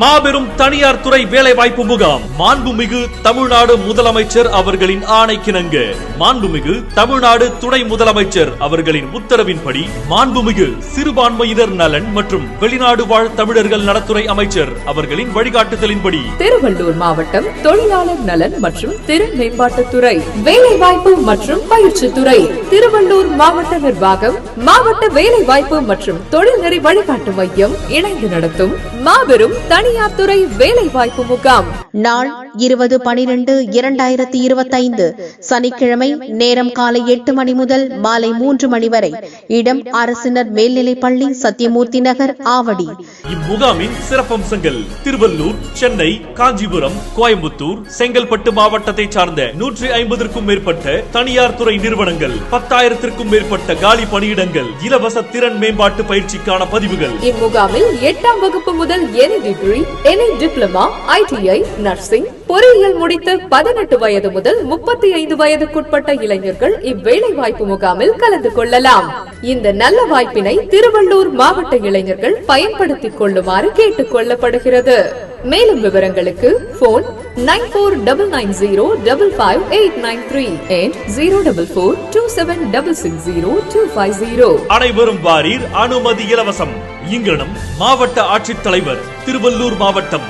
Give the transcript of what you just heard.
மாபெரும் தனியார் துறை வேலைவாய்ப்பு முகாம். மாண்புமிகு தமிழ்நாடு முதலமைச்சர் அவர்களின் ஆணைக்கிணங்க, மாண்புமிகு தமிழ்நாடு துணை முதலமைச்சர் அவர்களின் உத்தரவின்படி, மாண்புமிகு சிறுபான்மையினர் நலன் மற்றும் வெளிநாடு வாழ் தமிழர்கள் நலத்துறை அமைச்சர் அவர்களின் வழிகாட்டுதலின்படி திருவள்ளூர் மாவட்டம் தொழிலாளர் நலன் மற்றும் திறன் மேம்பாட்டுத்துறை, வேலைவாய்ப்பு மற்றும் பயிற்சி துறை, திருவள்ளூர் மாவட்ட நிர்வாகம், மாவட்ட வேலைவாய்ப்பு மற்றும் தொழில்நெறி வழிகாட்டு மையம் இணைந்து நடத்தும் மாபெரும் தனியார் துறை வேலைவாய்ப்பு முகாம். நாள் 20/12/2025 சனிக்கிழமை. நேரம் காலை 8 மணி முதல் மாலை 3 மணி வரை. இடம் அரசினர் மேல்நிலைப்பள்ளி, சத்தியமூர்த்தி நகர், ஆவடி. இம்முகாமின் சிறப்பம்சங்கள்: திருவள்ளூர், சென்னை, காஞ்சிபுரம், கோயம்புத்தூர், செங்கல்பட்டு மாவட்டத்தை சார்ந்த 150க்கும் மேற்பட்ட தனியார் துறை நிறுவனங்கள், 10,000க்கும் மேற்பட்ட காலி பணியிடங்கள், இலவச திறன் மேம்பாட்டு பயிற்சிக்கான பதிவுகள். இம்முகாமில் 8ஆம் வகுப்பு முதல் any degree, any diploma, ITI, nursing, பொறியியல் முடித்த 18 வயது முதல் 35 வயதுக்குட்பட்ட இளைஞர்கள் இவ்வேளை வாய்ப்பு முகாமில் கலந்து கொள்ளலாம். இந்த நல்ல வாய்ப்பினை திருவள்ளூர் மாவட்ட இளைஞர்கள் பயன்படுத்திக் கொள்ளுமாறு கேட்டுக் கொள்ளப்படுகிறது. மேலும் விவரங்களுக்கு போன் 9499055893 and 04427660250. அனைவரும் வாரீர், அனுமதி இலவசம். இங்கனம் மாவட்ட ஆட்சித்தலைவர், திருவள்ளூர் மாவட்டம்.